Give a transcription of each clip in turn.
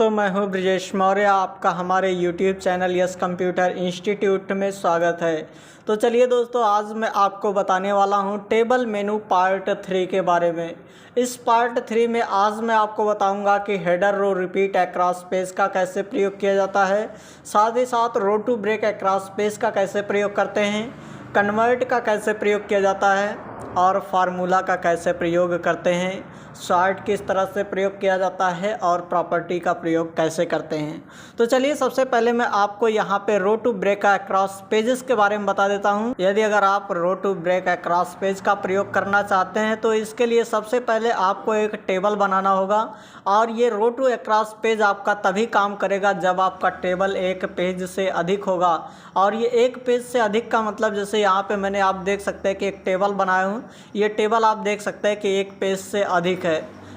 दोस्तों, मैं हूं ब्रजेश मौर्य। आपका हमारे YouTube channel yes computer institute में स्वागत है। तो चलिए दोस्तों, आज मैं आपको बताने वाला हूं टेबल मेनू पार्ट 3 के बारे में। इस पार्ट 3 में आज मैं आपको बताऊंगा कि header row repeat across page का कैसे प्रयोग किया जाता है, साथ ही साथ row to break across page का कैसे प्रयोग करते हैं, कन्वर्ट का कैसे प्रयोग किया जाता है और फार्मूला का कैसे प्रयोग करते हैं, शॉर्ट किस तरह से प्रयोग किया जाता है और प्रॉपर्टी का प्रयोग कैसे करते हैं। तो चलिए, सबसे पहले मैं आपको यहाँ पे रो टू ब्रेक अक्रॉस पेजेस के बारे में बता देता हूँ। यदि अगर आप रो टू ब्रेक अक्रॉस पेज का प्रयोग करना चाहते हैं तो इसके लिए सबसे पहले आपको एक टेबल बनाना होगा। और ये रो टू अक्रॉस पेज आपका तभी काम करेगा जब आपका टेबल एक पेज से अधिक होगा। और ये एक पेज से अधिक का मतलब, जैसे यहाँ पे मैंने आप देख सकते हैं कि एक टेबल बनाया हूँ। ये टेबल आप देख सकते हैं कि एक पेज से अधिक है।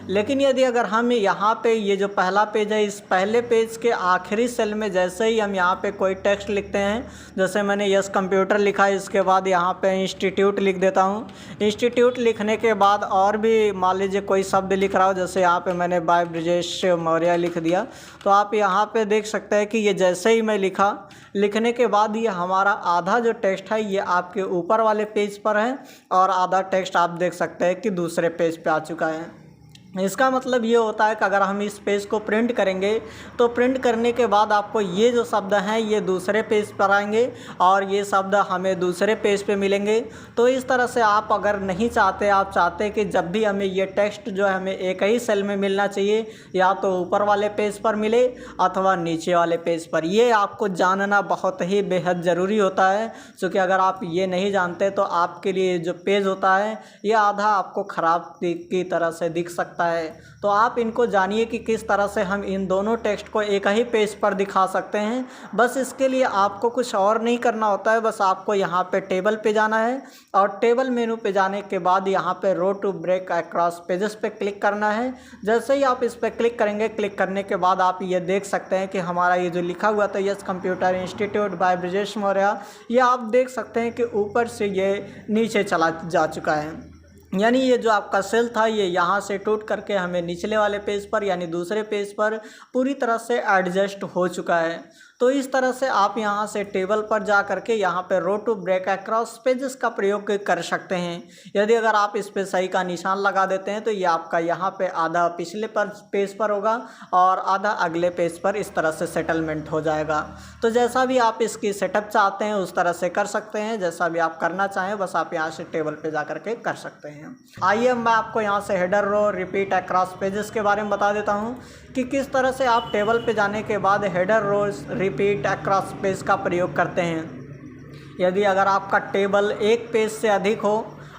लेकिन यदि अगर हम यहाँ पे ये जो पहला पेज है, इस पहले पेज के आखिरी सेल में जैसे ही हम यहाँ पे कोई टेक्स्ट लिखते हैं, जैसे मैंने यस कंप्यूटर लिखा है, इसके बाद यहाँ पे इंस्टीट्यूट लिख देता हूँ। इंस्टीट्यूट लिखने के बाद और भी मान लीजिए कोई शब्द लिख रहा हो, जैसे यहाँ पे मैंने बाय ब्रजेश मौर्य लिख दिया, तो आप यहाँ पे देख सकते हैं कि ये जैसे ही मैं लिखने के बाद ये हमारा आधा जो टेक्स्ट है ये आपके ऊपर वाले पेज पर है और आधा टेक्स्ट आप देख सकते हैं कि दूसरे पेज पे आ चुका है। इसका मतलब ये होता है कि अगर हम इस पेज को प्रिंट करेंगे तो प्रिंट करने के बाद आपको ये जो शब्द हैं ये दूसरे पेज पर आएंगे और ये शब्द हमें दूसरे पेज पे मिलेंगे। तो इस तरह से आप अगर नहीं चाहते, आप चाहते कि जब भी हमें ये टेक्स्ट जो है हमें एक ही सेल में मिलना चाहिए, या तो ऊपर वाले पेज पर मिले अथवा नीचे वाले पेज पर। ये आपको जानना बहुत ही बेहद ज़रूरी होता है, क्योंकि अगर आप ये नहीं जानते तो आपके लिए जो पेज होता है ये आधा आपको ख़राब की तरह से दिख सकता है। तो आप इनको जानिए कि किस तरह से हम इन दोनों टेक्स्ट को एक ही पेज पर दिखा सकते हैं। बस इसके लिए आपको कुछ और नहीं करना होता है, बस आपको यहाँ पे टेबल पे जाना है और टेबल मेनू पे जाने के बाद यहाँ पे रो टू ब्रेक अक्रॉस पेजेस पे क्लिक करना है। जैसे ही आप इस पर क्लिक करेंगे, क्लिक करने के बाद आप ये देख सकते हैं कि हमारा ये जो लिखा हुआ था yes computer institute by Brajesh Maurya, ये आप देख सकते हैं कि ऊपर से ये नीचे चला जा चुका है। यानी ये जो आपका सेल था ये यहाँ से टूट करके हमें निचले वाले पेज पर यानी दूसरे पेज पर पूरी तरह से एडजस्ट हो चुका है। तो इस तरह से आप यहाँ से टेबल पर जा करके यहाँ पे रो टू ब्रेक अक्रॉस पेजेस का प्रयोग कर सकते हैं। यदि अगर आप इस पे सही का निशान लगा देते हैं तो ये आपका यहाँ पे आधा पिछले पेज पर होगा और आधा अगले पेज पर इस तरह से सेटलमेंट हो जाएगा। तो जैसा भी आप इसकी सेटअप चाहते हैं उस तरह से कर सकते हैं, जैसा भी आप करना चाहें बस आप यहाँ से टेबल पे जा करके कर सकते हैं। आइए मैं आपको यहाँ से header row repeat across pages के बारे में बता देता हूँ कि किस तरह से आप टेबल पे जाने के बाद header row repeat across page का प्रयोग करते हैं। यदि अगर आपका टेबल एक पेज से अधिक हो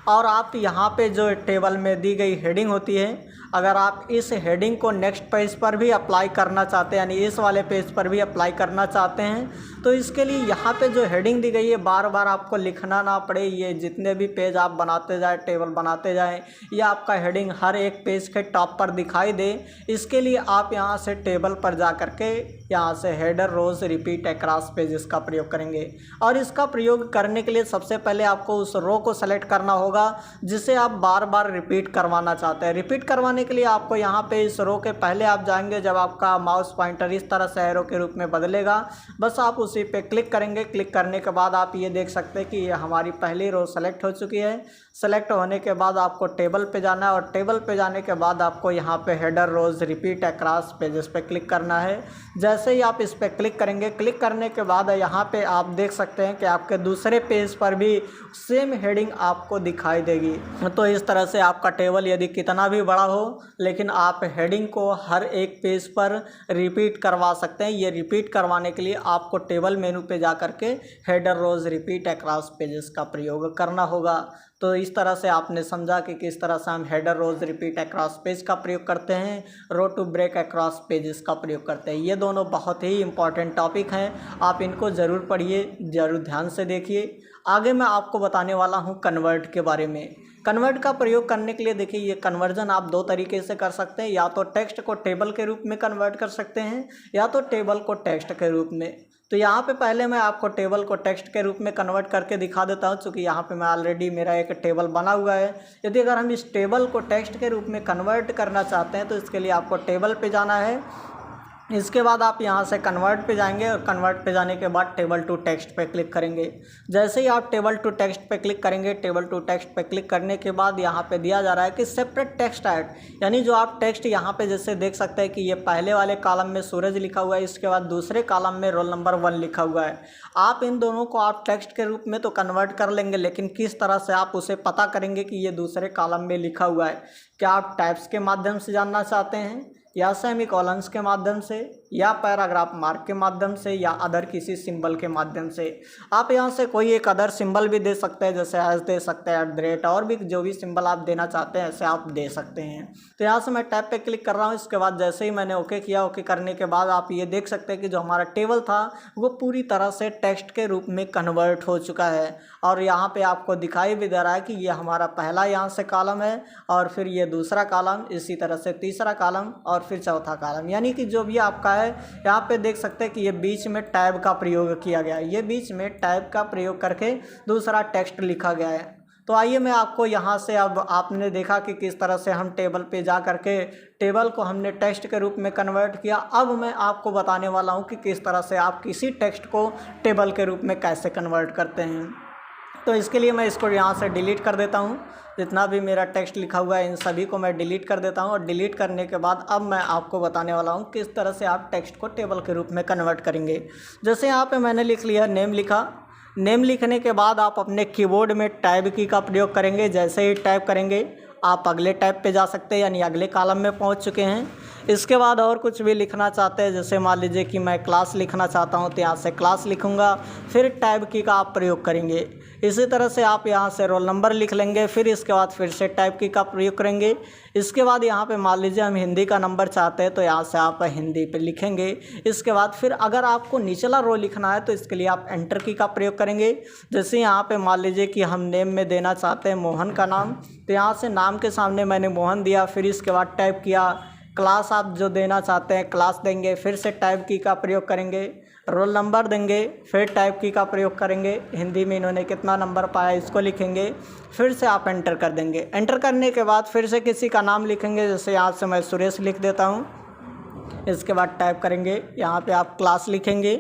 और आप यहाँ पे जो टेबल में दी गई हेडिंग होती है, अगर आप इस हेडिंग को नेक्स्ट पेज पर भी अप्लाई करना चाहते हैं यानी इस वाले पेज पर भी अप्लाई करना चाहते हैं, तो इसके लिए यहाँ पे जो हेडिंग दी गई है बार बार आपको लिखना ना पड़े। ये जितने भी पेज आप बनाते जाए, टेबल बनाते जाएं, ये आपका हेडिंग हर एक पेज के टॉप पर दिखाई दे। इसके लिए आप यहाँ से टेबल पर जा करके यहाँ से हेडर रोज रिपीट अक्रॉस पेजेस का प्रयोग करेंगे। और इसका प्रयोग करने के लिए सबसे पहले आपको उस रो को सेलेक्ट करना होगा जिसे आप बार बार रिपीट करवाना चाहते हैं। रिपीट करवाने के लिए आपको यहाँ पे इस रो के पहले आप जाएंगे, जब आपका माउस पॉइंटर इस तरह से एरो के रूप में बदलेगा बस आप उसी पे क्लिक करेंगे। क्लिक करने के बाद आप ये देख सकते हैं कि ये हमारी पहली रो सेलेक्ट हो चुकी है। सेलेक्ट होने के बाद आपको टेबल पे जाना है और टेबल पे जाने के बाद आपको यहाँ पे हेडर रोज रिपीट अक्रॉस पेजेस पे क्लिक करना है। जैसे ही आप इस पे क्लिक करेंगे, क्लिक करने के बाद यहाँ पे आप देख सकते हैं कि आपके दूसरे पेज पर भी सेम हेडिंग आपको दिखाई देगी। तो इस तरह से आपका टेबल यदि कितना भी बड़ा हो लेकिन आप हेडिंग को हर एक पेज पर रिपीट करवा सकते हैं। ये रिपीट करवाने के लिए आपको टेबल मेनू पे जा करके हेडर रोज रिपीट अक्रॉस पेजेस का प्रयोग करना होगा। तो इस तरह से आपने समझा कि किस तरह से हम हेडर रोज रिपीट अक्रॉस पेज का प्रयोग करते हैं, रो टू ब्रेक अक्रॉस पेजेस का प्रयोग करते हैं। ये दोनों बहुत ही इंपॉर्टेंट टॉपिक हैं, आप इनको ज़रूर पढ़िए, ज़रूर ध्यान से देखिए। आगे मैं आपको बताने वाला हूँ कन्वर्ट के बारे में। कन्वर्ट का प्रयोग करने के लिए देखिए, ये कन्वर्जन आप दो तरीके से कर सकते हैं, या तो टेक्स्ट को टेबल के रूप में कन्वर्ट कर सकते हैं या तो टेबल को टेक्स्ट के रूप में। तो यहाँ पे पहले मैं आपको टेबल को टेक्स्ट के रूप में कन्वर्ट करके दिखा देता हूँ, क्योंकि यहाँ पे मैं ऑलरेडी मेरा एक टेबल बना हुआ है। यदि अगर हम इस टेबल को टेक्स्ट के रूप में कन्वर्ट करना चाहते हैं तो इसके लिए आपको टेबल पे जाना है। इसके बाद आप यहाँ से कन्वर्ट पे जाएंगे और कन्वर्ट पे जाने के बाद टेबल टू टेक्स्ट पे क्लिक करेंगे। जैसे ही आप टेबल टू टेक्स्ट पे क्लिक करेंगे, टेबल टू टेक्स्ट पे क्लिक करने के बाद यहाँ पे दिया जा रहा है कि सेपरेट टेक्स्ट ऐड, यानी जो आप टेक्स्ट यहाँ पे जैसे देख सकते हैं कि ये पहले वाले कॉलम में सूरज लिखा हुआ है, इसके बाद दूसरे कॉलम में रोल नंबर 1 लिखा हुआ है। आप इन दोनों को आप टेक्स्ट के रूप में तो कन्वर्ट कर लेंगे, लेकिन किस तरह से आप उसे पता करेंगे कि ये दूसरे कॉलम में लिखा हुआ है? क्या आप टैब्स के माध्यम से जानना चाहते हैं, या सेमीकोलंस के माध्यम से, या पैराग्राफ मार्क के माध्यम से, या अदर किसी सिंबल के माध्यम से? आप यहाँ से कोई एक अदर सिंबल भी दे सकते हैं, जैसे एस दे सकते हैं, @ और भी जो भी सिंबल आप देना चाहते हैं ऐसे आप दे सकते हैं। तो यहाँ से मैं टैब पे क्लिक कर रहा हूँ। इसके बाद जैसे ही मैंने ओके किया, ओके करने के बाद आप ये देख सकते हैं कि जो हमारा टेबल था वो पूरी तरह से टेक्स्ट के रूप में कन्वर्ट हो चुका है। और यहाँ पे आपको दिखाई भी दे रहा है कि ये हमारा पहला यहाँ से कॉलम है, और फिर ये दूसरा कॉलम, इसी तरह से तीसरा कॉलम, और फिर चौथा कॉलम, यानी कि जो भी आपका है यहाँ पे देख सकते हैं कि ये बीच में टैब का प्रयोग किया गया है। ये बीच में टैब का प्रयोग करके दूसरा टेक्स्ट लिखा गया है। तो आइए मैं आपको यहाँ से, अब आपने देखा कि किस तरह से हम टेबल पे जा करके टेबल को हमने टेक्स्ट के रूप में कन्वर्ट किया। अब मैं आपको बताने वाला हूँ कि किस तरह से आप किसी टेक्स्ट को टेबल के रूप में कैसे कन्वर्ट करते हैं। तो इसके लिए मैं इसको यहाँ से डिलीट कर देता हूँ। जितना भी मेरा टेक्स्ट लिखा हुआ है इन सभी को मैं डिलीट कर देता हूँ। और डिलीट करने के बाद अब मैं आपको बताने वाला हूँ किस तरह से आप टेक्स्ट को टेबल के रूप में कन्वर्ट करेंगे। जैसे यहाँ पे मैंने लिख लिया, नेम लिखा। नेम लिखने के बाद आप अपने कीबोर्ड में टैब की का प्रयोग करेंगे। जैसे ही टाइप करेंगे आप अगले टैब पे जा सकते हैं, यानी अगले कॉलम में पहुंच चुके हैं। इसके बाद और कुछ भी लिखना चाहते हैं, जैसे मान लीजिए कि मैं क्लास लिखना चाहता हूं, तो यहाँ से क्लास लिखूंगा, फिर टैब की का आप प्रयोग करेंगे। इसी तरह से आप यहाँ से रोल नंबर लिख लेंगे, फिर इसके बाद फिर से टैब की का प्रयोग करेंगे। इसके बाद यहाँ पे मान लीजिए हम हिंदी का नंबर चाहते हैं, तो यहाँ से आप हिंदी पे लिखेंगे। इसके बाद फिर अगर आपको निचला रो लिखना है तो इसके लिए आप एंटर की का प्रयोग करेंगे। जैसे यहाँ पे मान लीजिए कि हम नेम में देना चाहते हैं मोहन का नाम, तो यहाँ से नाम के सामने मैंने मोहन दिया, फिर इसके बाद टाइप किया। क्लास आप जो देना चाहते हैं क्लास देंगे, फिर से टाइप की का प्रयोग करेंगे। रोल नंबर देंगे, फिर टाइप की का प्रयोग करेंगे। हिंदी में इन्होंने कितना नंबर पाया इसको लिखेंगे, फिर से आप एंटर कर देंगे। एंटर करने के बाद फिर से किसी का नाम लिखेंगे, जैसे यहाँ से मैं सुरेश लिख देता हूँ। इसके बाद टाइप करेंगे, यहाँ पे आप क्लास लिखेंगे,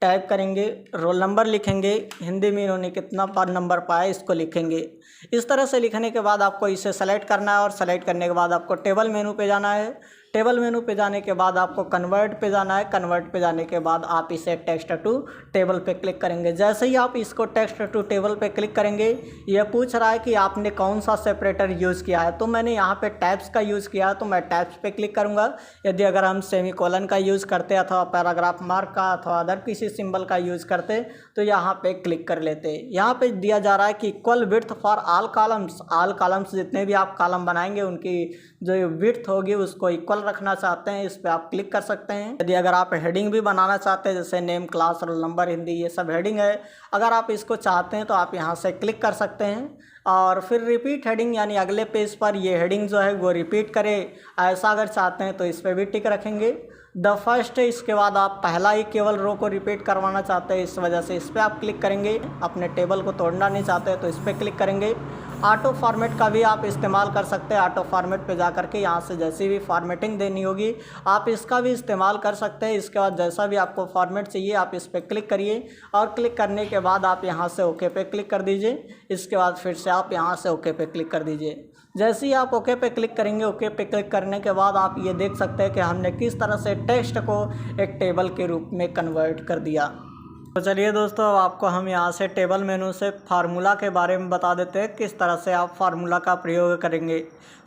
टाइप करेंगे, रोल नंबर लिखेंगे, हिंदी में इन्होंने कितना नंबर पाया इसको लिखेंगे। इस तरह से लिखने के बाद आपको इसे सेलेक्ट करना है, और सेलेक्ट करने के बाद आपको टेबल मेनू पे जाना है। टेबल मेनू पे जाने के बाद आपको कन्वर्ट पे जाना है। कन्वर्ट पे जाने के बाद आप इसे टेक्स्ट टू टेबल पे क्लिक करेंगे। जैसे ही आप इसको टेक्स्ट टू टेबल पे क्लिक करेंगे, यह पूछ रहा है कि आपने कौन सा सेपरेटर यूज़ किया है। तो मैंने यहाँ पे टैब्स का यूज़ किया है, तो मैं टैब्स पे क्लिक करूँगा। यदि अगर हम सेमीकोलन का यूज़ करते अथवा पैराग्राफ मार्क का अथवा अदर किसी सिंबल का यूज़ करते तो यहाँ पे क्लिक कर लेते। यहाँ पे दिया जा रहा है कि equal width for all columns. All columns जितने भी आप कॉलम बनाएंगे उनकी जो विड्थ होगी उसको इक्वल रखना चाहते हैं, इस पर आप क्लिक कर सकते हैं। यदि अगर आप हेडिंग भी बनाना चाहते हैं, जैसे name, class, roll number, Hindi, ये सब हेडिंग है, अगर आप इसको चाहते हैं तो आप यहाँ से क्लिक कर सकते हैं। और फिर रिपीट हेडिंग, यानी अगले पेज पर ये हेडिंग जो है वो रिपीट करे, ऐसा अगर चाहते हैं तो इस पर भी टिक रखेंगे। द फर्स्ट, इसके बाद आप पहला ही केवल रो को रिपीट करवाना चाहते हैं, इस वजह से इस पर आप क्लिक करेंगे। अपने टेबल को तोड़ना नहीं चाहते तो इस पर क्लिक करेंगे। ऑटो फॉर्मेट का भी आप इस्तेमाल कर सकते हैं। ऑटो फॉर्मेट पे जा करके यहाँ से जैसी भी फॉर्मेटिंग देनी होगी आप इसका भी इस्तेमाल कर सकते हैं। इसके बाद जैसा भी आपको फॉर्मेट चाहिए आप इस पर क्लिक करिए, और क्लिक करने के बाद आप यहाँ से ओके पे क्लिक कर दीजिए। इसके बाद फिर से आप यहाँ से ओके पे क्लिक कर दीजिए। जैसे ही आप ओके पे क्लिक करेंगे, ओके पे क्लिक करने के बाद आप ये देख सकते हैं कि हमने किस तरह से टेक्स्ट को एक टेबल के रूप में कन्वर्ट कर दिया। तो चलिए दोस्तों, अब आपको हम यहाँ से टेबल मेनू से फार्मूला के बारे में बता देते हैं, किस तरह से आप फार्मूला का प्रयोग करेंगे।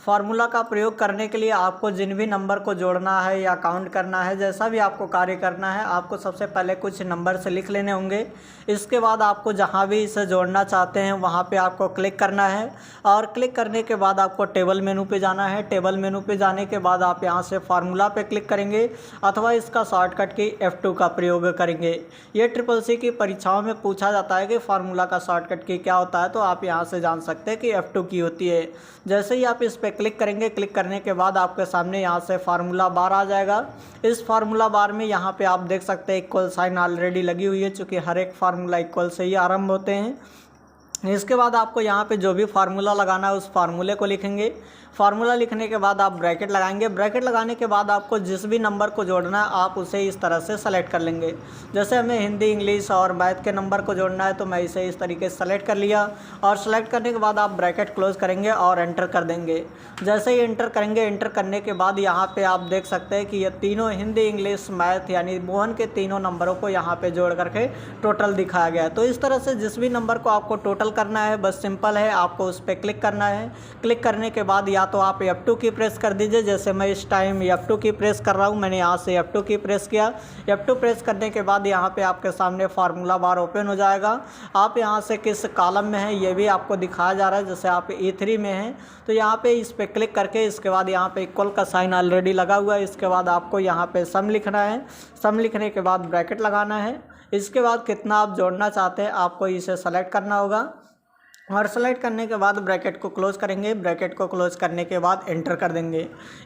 फार्मूला का प्रयोग करने के लिए आपको जिन भी नंबर को जोड़ना है या काउंट करना है, जैसा भी आपको कार्य करना है, आपको सबसे पहले कुछ नंबर से लिख लेने होंगे। इसके बाद आपको जहाँ भी इसे जोड़ना चाहते हैं वहाँ पे आपको क्लिक करना है, और क्लिक करने के बाद आपको टेबल मेनू पे जाना है। टेबल मेनू पे जाने के बाद आप यहाँ से फार्मूला पे क्लिक करेंगे, अथवा इसका शॉर्टकट की F2 का प्रयोग करेंगे। ये SSC की परीक्षाओं में पूछा जाता है कि फार्मूला का शॉर्टकट की क्या होता है, तो आप यहाँ से जान सकते हैं कि F2 की होती है। जैसे ही आप इस पर क्लिक करेंगे, क्लिक करने के बाद आपके सामने यहाँ से फार्मूला बार आ जाएगा। इस फार्मूला बार में यहाँ पे आप देख सकते हैं इक्वल साइन ऑलरेडी लगी हुई है, चूँकि हर एक फार्मूला इक्वल से ही आरंभ होते हैं। इसके बाद आपको यहाँ पे जो भी फार्मूला लगाना है उस फार्मूले को लिखेंगे। फार्मूला लिखने के बाद आप ब्रैकेट लगाएंगे। ब्रैकेट लगाने के बाद आपको जिस भी नंबर को जोड़ना है आप उसे इस तरह से सेलेक्ट कर लेंगे। जैसे हमें हिंदी, इंग्लिश और मैथ के नंबर को जोड़ना है तो मैं इसे इस तरीके से सेलेक्ट कर लिया, और सेलेक्ट करने के बाद आप ब्रैकेट क्लोज करेंगे और एंटर कर देंगे। जैसे ही एंटर करेंगे, एंटर करने के बाद यहाँ पर आप देख सकते हैं कि ये तीनों हिंदी, इंग्लिश, मैथ यानी मोहन के तीनों नंबरों को यहाँ पर जोड़ करके टोटल दिखाया गया है। तो इस तरह से जिस भी नंबर को आपको टोटल करना है बस सिंपल है, आपको उस पर क्लिक करना है। क्लिक करने के बाद या तो आप F2 की प्रेस कर दीजिए, जैसे मैं इस टाइम F2 की प्रेस कर रहा हूँ। मैंने यहाँ से F2 की प्रेस किया। F2 प्रेस करने के बाद यहाँ पे आपके सामने फार्मूला बार ओपन हो जाएगा। आप यहाँ से किस कॉलम में है ये भी आपको दिखाया जा रहा है। जैसे आप E3 में हैं तो यहाँ पे इस पर क्लिक करके इसके बाद यहाँ पे इक्वल का साइन ऑलरेडी लगा हुआ है। इसके बाद आपको यहाँ पे सम लिखना है। सम लिखने के बाद ब्रैकेट लगाना है। इसके बाद कितना आप जोड़ना चाहते हैं आपको इसे सेलेक्ट करना होगा, और सेलेक्ट करने के बाद ब्रैकेट को क्लोज करेंगे। ब्रैकेट को क्लोज करने के बाद एंटर कर देंगे।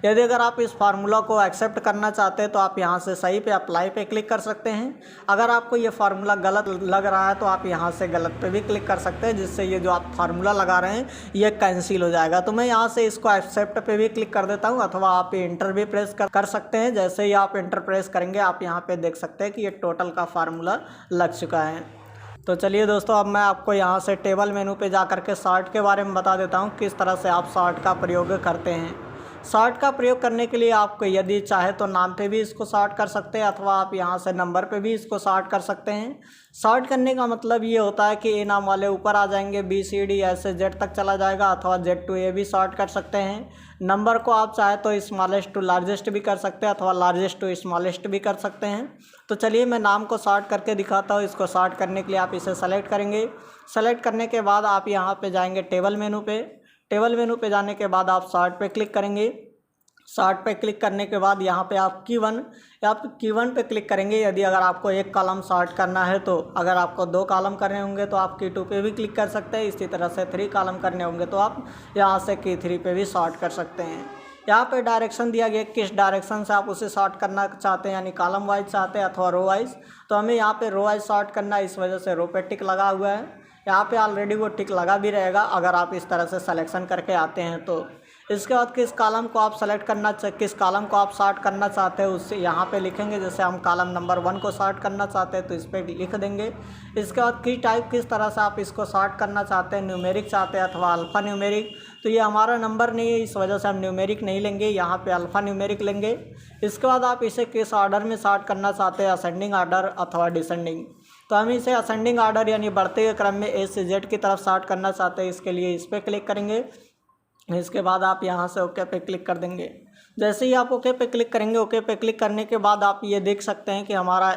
यदि अगर आप इस फार्मूला को एक्सेप्ट करना चाहते हैं तो आप यहाँ से सही पे अप्लाई पे क्लिक कर सकते हैं। अगर आपको ये फार्मूला गलत लग रहा है तो आप यहाँ से गलत पे भी क्लिक कर सकते हैं, जिससे ये जो आप फार्मूला लगा रहे हैं ये कैंसिल हो जाएगा। तो मैं यहाँ से इसको एक्सेप्ट पे भी क्लिक कर देता हूँ, अथवा आप एंटर भी प्रेस कर सकते हैं। जैसे ही आप एंटर प्रेस करेंगे आप यहाँ पर देख सकते हैं कि ये टोटल का फार्मूला लग चुका है। तो चलिए दोस्तों, अब मैं आपको यहाँ से टेबल मेनू पे जा कर के सॉर्ट के बारे में बता देता हूँ, किस तरह से आप सॉर्ट का प्रयोग करते हैं। सॉर्ट का प्रयोग करने के लिए आपको यदि चाहे तो नाम पे भी इसको सॉर्ट कर सकते हैं, अथवा आप यहाँ से नंबर पे भी इसको सॉर्ट कर सकते हैं। सॉर्ट करने का मतलब ये होता है कि ए नाम वाले ऊपर आ जाएंगे, बी सी डी ऐसे जेड तक चला जाएगा, अथवा जेड टू ए भी सॉर्ट कर सकते हैं। नंबर को आप चाहे तो स्मॉलेस्ट टू लार्जेस्ट भी कर सकते हैं, अथवा लार्जेस्ट टू स्मॉलेस्ट भी कर सकते हैं। तो चलिए मैं नाम को सॉर्ट करके दिखाता हूँ। इसको सॉर्ट करने के लिए आप इसे सेलेक्ट करेंगे। सेलेक्ट करने के बाद आप यहाँ पे जाएंगे टेबल मेनू पे। टेबल मेनू पे जाने के बाद आप सॉर्ट पे क्लिक करेंगे। सॉर्ट पे क्लिक करने के बाद यहाँ पे आप की1 पे क्लिक करेंगे यदि अगर आपको एक कॉलम सॉर्ट करना है तो। अगर आपको 2 कॉलम करने होंगे तो आप की2 पे भी क्लिक कर सकते हैं। इसी तरह से 3 कॉलम करने होंगे तो आप यहाँ से की3 पे भी सॉर्ट कर सकते हैं। यहाँ पे डायरेक्शन दिया गया किस डायरेक्शन से आप उसे सॉर्ट करना चाहते हैं, यानी कॉलम वाइज चाहते हैं अथवा रो वाइज। तो हमें यहाँ पे रो वाइज सॉर्ट करना है, इस वजह से रो पे टिक लगा हुआ है। यहाँ पे ऑलरेडी वो टिक लगा भी रहेगा अगर आप इस तरह से सिलेक्शन करके आते हैं तो। इसके बाद किस कॉलम को आप किस कॉलम को आप सॉर्ट करना चाहते हैं उससे यहाँ पे लिखेंगे। जैसे हम कॉलम नंबर 1 को सॉर्ट करना चाहते हैं तो इस पर लिख देंगे। इसके बाद की टाइप किस तरह से आप इसको सॉर्ट करना चाहते हैं, न्यूमेरिक चाहते हैं अथवा अल्फ़ा न्यूमेरिक। तो ये हमारा नंबर नहीं है, इस वजह से हम न्यूमेरिक नहीं लेंगे, यहाँ पे अल्फ़ा न्यूमेरिक लेंगे। इसके बाद आप इसे किस ऑर्डर में सॉर्ट करना चाहते हैं, असेंडिंग ऑर्डर अथवा डिसेंडिंग। तो हम इसे असेंडिंग ऑर्डर यानी बढ़ते हुए क्रम में ए से जेड की तरफ सॉर्ट करना चाहते हैं। इसके लिए इस पर क्लिक करेंगे। इसके बाद आप यहाँ से ओके पे क्लिक कर देंगे। जैसे ही आप ओके पे क्लिक करेंगे, ओके पे क्लिक करने के बाद आप ये देख सकते हैं कि हमारा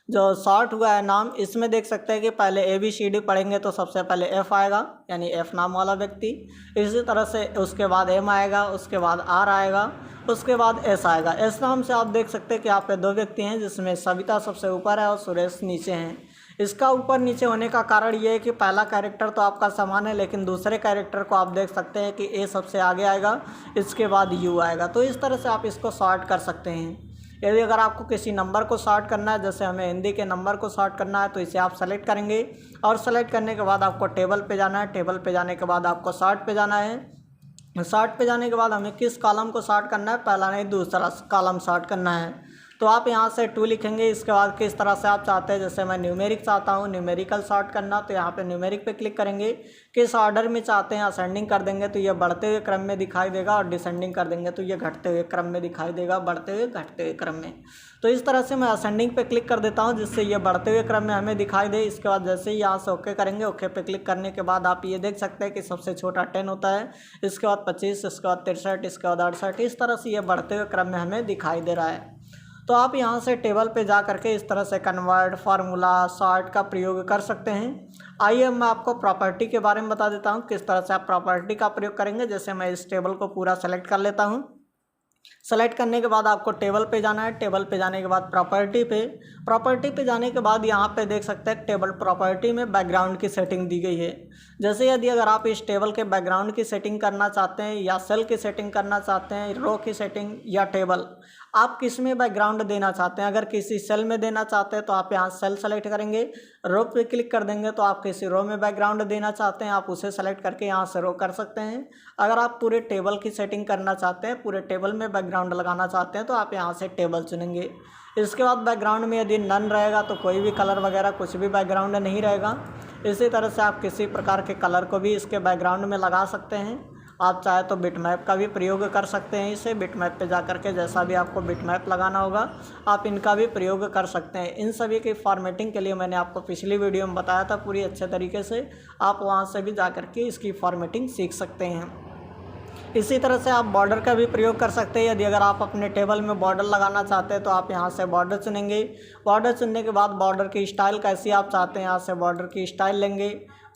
जो सॉर्ट हुआ है नाम, इसमें देख सकते हैं कि पहले ABCD पढ़ेंगे तो सबसे पहले F आएगा, यानी F नाम वाला व्यक्ति। इसी तरह से उसके बाद M आएगा, उसके बाद R आएगा, उसके बाद S आएगा। S नाम से आप देख सकते हैं कि यहाँ पे 2 व्यक्ति हैं, जिसमें सविता सबसे ऊपर है और सुरेश नीचे हैं। इसका ऊपर नीचे होने का कारण ये है कि पहला कैरेक्टर तो आपका समान है, लेकिन दूसरे कैरेक्टर को आप देख सकते हैं कि A सबसे आगे आएगा, इसके बाद U आएगा। तो इस तरह से आप इसको सॉर्ट कर सकते हैं। यदि अगर आपको किसी नंबर को सॉर्ट करना है, जैसे हमें हिंदी के नंबर को सॉर्ट करना है, तो इसे आप सेलेक्ट करेंगे और सेलेक्ट करने के बाद आपको टेबल पे जाना है। टेबल पे जाने के बाद आपको सॉर्ट पे जाना है। सॉर्ट पे जाने के बाद हमें किस कॉलम को सॉर्ट करना है, पहला नहीं दूसरा कॉलम सॉर्ट करना है। तो आप यहाँ से 2 लिखेंगे। इसके बाद किस तरह से आप चाहते हैं, जैसे मैं न्यूमेरिक चाहता हूँ, न्यूमेरिकल सॉर्ट करना, तो यहाँ पे न्यूमेरिक पे क्लिक करेंगे। किस ऑर्डर में चाहते हैं, असेंडिंग कर देंगे तो ये बढ़ते हुए क्रम में दिखाई देगा, और डिसेंडिंग कर देंगे तो ये घटते हुए क्रम में दिखाई देगा, बढ़ते हुए घटते हुए क्रम में। तो इस तरह से मैं असेंडिंग पे क्लिक कर देता हूँ, जिससे ये बढ़ते हुए क्रम में हमें दिखाई दे। इसके बाद जैसे ही यहाँ से ओके करेंगे, ओके पे क्लिक करने के बाद आप ये देख सकते हैं कि सबसे छोटा 10 होता है, इसके बाद 25, इसके बाद 63, इसके बाद 68। इस तरह से ये बढ़ते हुए क्रम में हमें दिखाई दे रहा है। तो आप यहाँ से टेबल पे जा करके इस तरह से कन्वर्ट, फार्मूला, सॉर्ट का प्रयोग कर सकते हैं। आइए मैं आपको प्रॉपर्टी के बारे में बता देता हूँ किस तरह से आप प्रॉपर्टी का प्रयोग करेंगे। जैसे मैं इस टेबल को पूरा सेलेक्ट कर लेता हूँ। सेलेक्ट करने के बाद आपको टेबल पे जाना है। टेबल पे जाने के बाद प्रॉपर्टी पे जाने के बाद यहाँ पे देख सकते हैं टेबल प्रॉपर्टी में बैकग्राउंड की सेटिंग दी गई है। जैसे यदि अगर आप इस टेबल के बैकग्राउंड की सेटिंग करना चाहते हैं, या सेल की सेटिंग करना चाहते हैं, रो की सेटिंग या टेबल, आप किस में बैकग्राउंड देना चाहते हैं। अगर किसी सेल में देना चाहते हैं तो आप यहाँ सेल सेलेक्ट करेंगे, रो पे क्लिक कर देंगे तो आप किसी रो में बैकग्राउंड देना चाहते हैं आप उसे सेलेक्ट करके यहाँ से रो कर सकते हैं। अगर आप पूरे टेबल की सेटिंग करना चाहते हैं, पूरे टेबल में बैकग्राउंड लगाना चाहते हैं तो आप यहाँ से टेबल चुनेंगे। इसके बाद बैकग्राउंड में यदि नन रहेगा तो कोई भी कलर वगैरह कुछ भी बैकग्राउंड नहीं रहेगा। इसी तरह से आप किसी प्रकार के कलर को भी इसके बैकग्राउंड में लगा सकते हैं। आप चाहे तो बिटमैप का भी प्रयोग कर सकते हैं। इसे बिटमैप पे जा करके जैसा भी आपको बिटमैप लगाना होगा आप इनका भी प्रयोग कर सकते हैं। इन सभी की फॉर्मेटिंग के लिए मैंने आपको पिछली वीडियो में बताया था पूरी अच्छे तरीके से, आप वहां से भी जा करके इसकी फॉर्मेटिंग सीख सकते हैं। इसी तरह से आप बॉर्डर का भी प्रयोग कर सकते हैं। यदि अगर आप अपने टेबल में बॉर्डर लगाना चाहते हैं तो आप यहाँ से बॉर्डर चुनेंगे। बॉर्डर चुनने के बाद बॉर्डर की स्टाइल कैसी आप चाहते हैं, यहाँ से बॉर्डर की स्टाइल लेंगे,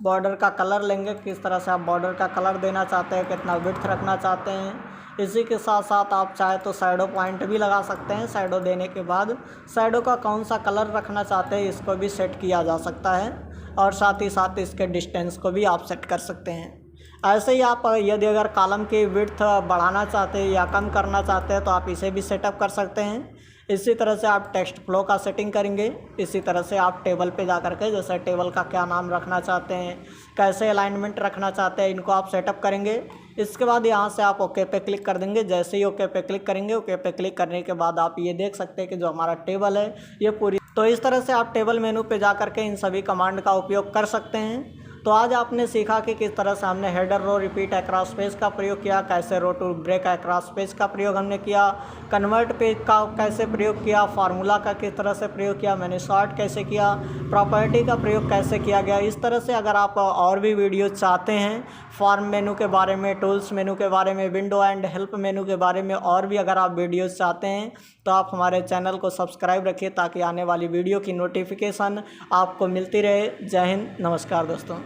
बॉर्डर का कलर लेंगे, किस तरह से आप बॉर्डर का कलर देना चाहते हैं, कितना विड्थ रखना चाहते हैं। इसी के साथ साथ आप चाहे तो शैडो पॉइंट भी लगा सकते हैं। शैडो देने के बाद शैडो का कौन सा कलर रखना चाहते हैं इसको भी सेट किया जा सकता है, और साथ ही साथ इसके डिस्टेंस को भी आप सेट कर सकते हैं। ऐसे ही आप यदि अगर कॉलम की विड्थ बढ़ाना चाहते हैं या कम करना चाहते हैं तो आप इसे भी सेटअप कर सकते हैं। इसी तरह से आप टेक्स्ट फ्लो का सेटिंग करेंगे। इसी तरह से आप टेबल पे जा करके जैसे टेबल का क्या नाम रखना चाहते हैं, कैसे अलाइनमेंट रखना चाहते हैं, इनको आप सेटअप करेंगे। इसके बाद यहाँ से आप ओके पे क्लिक कर देंगे। जैसे ही ओके पे क्लिक करेंगे, ओके पे क्लिक करने के बाद आप ये देख सकते हैं कि जो हमारा टेबल है ये पूरी, तो इस तरह से आप टेबल मेनू पे जा करके इन सभी कमांड का उपयोग कर सकते हैं। तो आज आपने सीखा कि किस तरह से हमने header row repeat across page का प्रयोग किया, कैसे row to break across page का प्रयोग हमने किया, कन्वर्ट पेज का कैसे प्रयोग किया, फार्मूला का किस तरह से प्रयोग किया, मैंने शॉर्ट कैसे किया, प्रॉपर्टी का प्रयोग कैसे किया गया। इस तरह से अगर आप और भी वीडियो चाहते हैं फॉर्म मेनू के बारे में, टूल्स मेनू के बारे में, विंडो एंड हेल्प मेनू के बारे में और भी अगर आप वीडियोज़ चाहते हैं तो आप हमारे चैनल को सब्सक्राइब रखिए ताकि आने वाली वीडियो की नोटिफिकेशन आपको मिलती रहे। जय हिंद, नमस्कार दोस्तों।